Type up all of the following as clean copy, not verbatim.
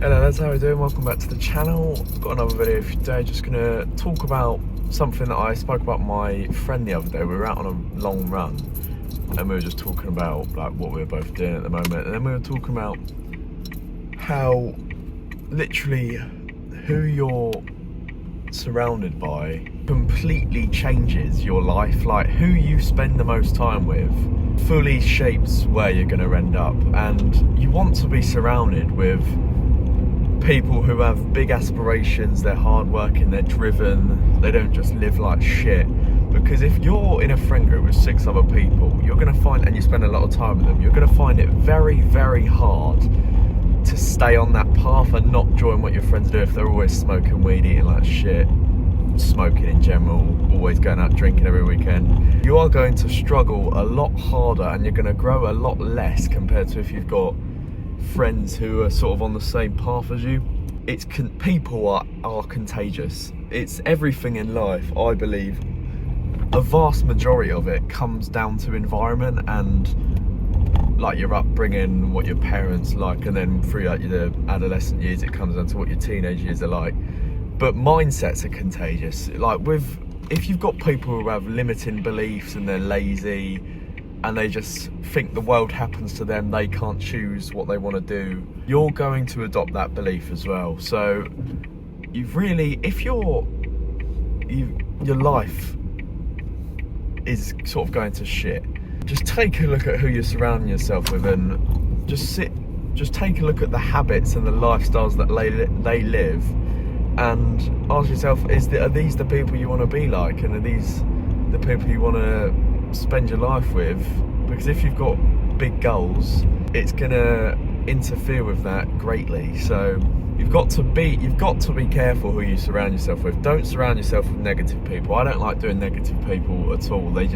Hello, that's how we're doing. Welcome back to the channel. I've got another video for you today. Just gonna talk about something that I spoke about with my friend the other day. We were out on a long run and we were just talking about like what we were both doing at the moment, and then we were talking about how literally who you're surrounded by completely changes your life. Like who you spend the most time with fully shapes where you're going to end up, and you want to be surrounded with people who have big aspirations, they're hardworking, they're driven, they don't just live like shit. Because if you're in a friend group with 6 other people, you're going to find, and you spend a lot of time with them, you're going to find it very, very hard to stay on that path and not join what your friends do if they're always smoking weed, eating like shit, smoking in general, always going out drinking every weekend. You are going to struggle a lot harder and you're going to grow a lot less compared to if you've got friends who are sort of on the same path as you. People are contagious. It's everything in life, I believe. A vast majority of it comes down to environment and like your upbringing, what your parents like, and then through like your adolescent years it comes down to what your teenage years are like. But mindsets are contagious. If you've got people who have limiting beliefs and they're lazy and they just think the world happens to them, they can't choose what they want to do, you're going to adopt that belief as well. So your life is sort of going to shit, just take a look at who you're surrounding yourself with and just take a look at the habits and the lifestyles that they live, and ask yourself, are these the people you want to be like, and are these the people you want to spend your life with? Because if you've got big goals, it's gonna interfere with that greatly. So you've got to be careful who you surround yourself with. Don't surround yourself with negative people. I don't like doing negative people at all. They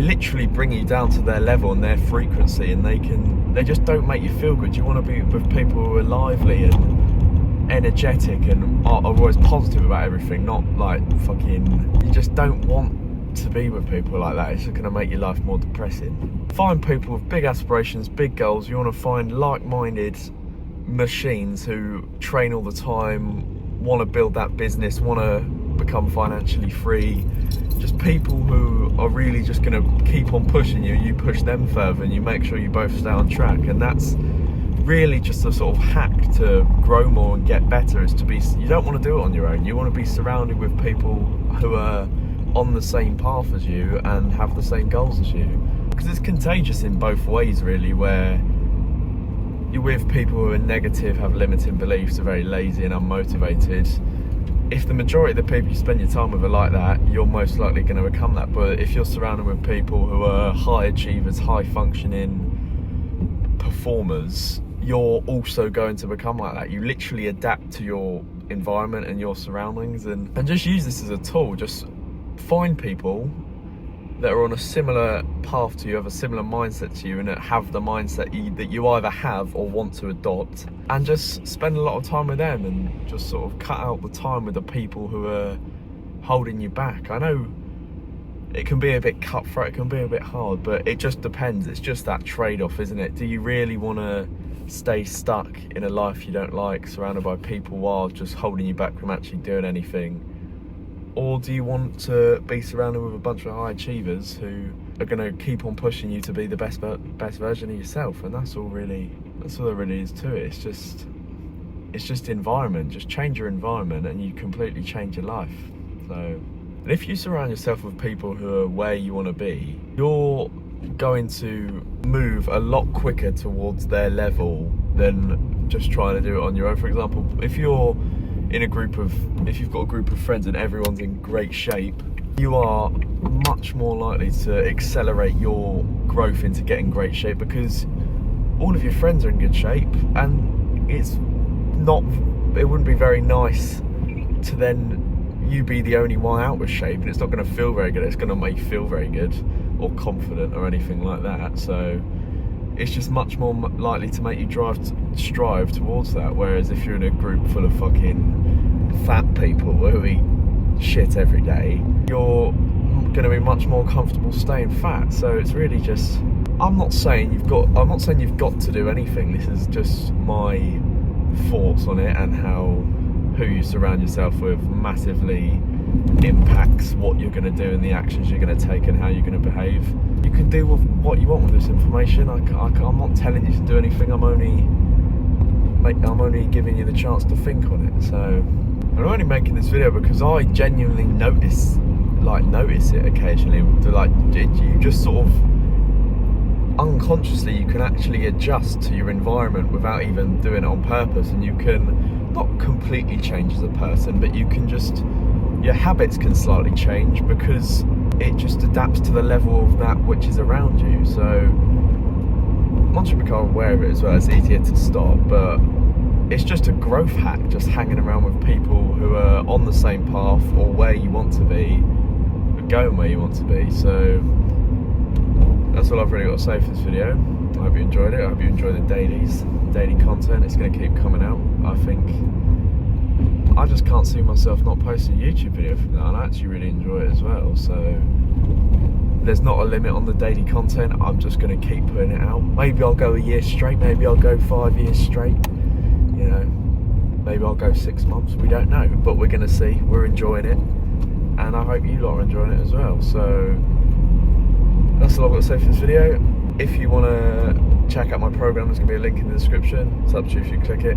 literally bring you down to their level and their frequency, and they just don't make you feel good. You want to be with people who are lively and energetic and are always positive about everything, not like fucking, you just don't want to be with people like that. It's just going to make your life more depressing. Find people with big aspirations, big goals. You want to find like-minded machines who train all the time, want to build that business, want to become financially free. Just people who are really just going to keep on pushing you. You push them further and you make sure you both stay on track. And that's really just a sort of hack to grow more and get better, is you don't want to do it on your own. You want to be surrounded with people who are on the same path as you and have the same goals as you, because it's contagious in both ways really, where you're with people who are negative, have limiting beliefs, are very lazy and unmotivated. If the majority of the people you spend your time with are like that, you're most likely going to become that. But if you're surrounded with people who are high achievers, high functioning performers, you're also going to become like that. You literally adapt to your environment and your surroundings, and just use this as a tool. Just find people that are on a similar path to you, have a similar mindset to you, and that have the mindset that you either have or want to adopt, and just spend a lot of time with them, and just sort of cut out the time with the people who are holding you back. I know it can be a bit cutthroat, it can be a bit hard, but it just depends. It's just that trade-off, isn't it? Do you really want to stay stuck in a life you don't like, surrounded by people while just holding you back from actually doing anything? Or do you want to be surrounded with a bunch of high achievers who are going to keep on pushing you to be the best version of yourself? And that's all there really is to it. It's just environment. Just change your environment and you completely change your life. So, and if you surround yourself with people who are where you want to be, you're going to move a lot quicker towards their level than just trying to do it on your own. For example, if you've got a group of friends and everyone's in great shape, you are much more likely to accelerate your growth into getting great shape, because all of your friends are in good shape, and it wouldn't be very nice to then you be the only one out of shape, and it's not going to feel very good. It's going to make you feel very good or confident or anything like that. So it's just much more likely to make you strive towards that. Whereas if you're in a group full of fucking fat people who eat shit every day, you're going to be much more comfortable staying fat. So it's really just, I'm not saying you've got to do anything. This is just my thoughts on it and how who you surround yourself with massively impacts what you're going to do and the actions you're going to take and how you're going to behave. You can do with what you want with this information. I'm not telling you to do anything. I'm only giving you the chance to think on it. So I'm only making this video because I genuinely notice it occasionally. You just sort of unconsciously, you can actually adjust to your environment without even doing it on purpose, and you can not completely change as a person, but you can just, your habits can slightly change because it just adapts to the level of that which is around you. So once you become aware of it as well, it's easier to stop. But it's just a growth hack, just hanging around with people who are on the same path or where you want to be, going where you want to be. So that's all I've really got to say for this video. I hope you enjoyed it. I hope you enjoy the daily content. It's going to keep coming out. I think I just can't see myself not posting a YouTube video from now, and I actually really enjoy it as well. So there's not a limit on the daily content. I'm just going to keep putting it out. Maybe I'll go a year straight. Maybe I'll go 5 years straight. You know, maybe I'll go 6 months. We don't know, but we're going to see. We're enjoying it, and I hope you lot are enjoying it as well. So that's all I've got to say for this video. If you want to check out my program, there's going to be a link in the description. It's up to you if you click it.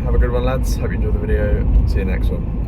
Have a good one, lads. Hope you enjoyed the video. See you next one.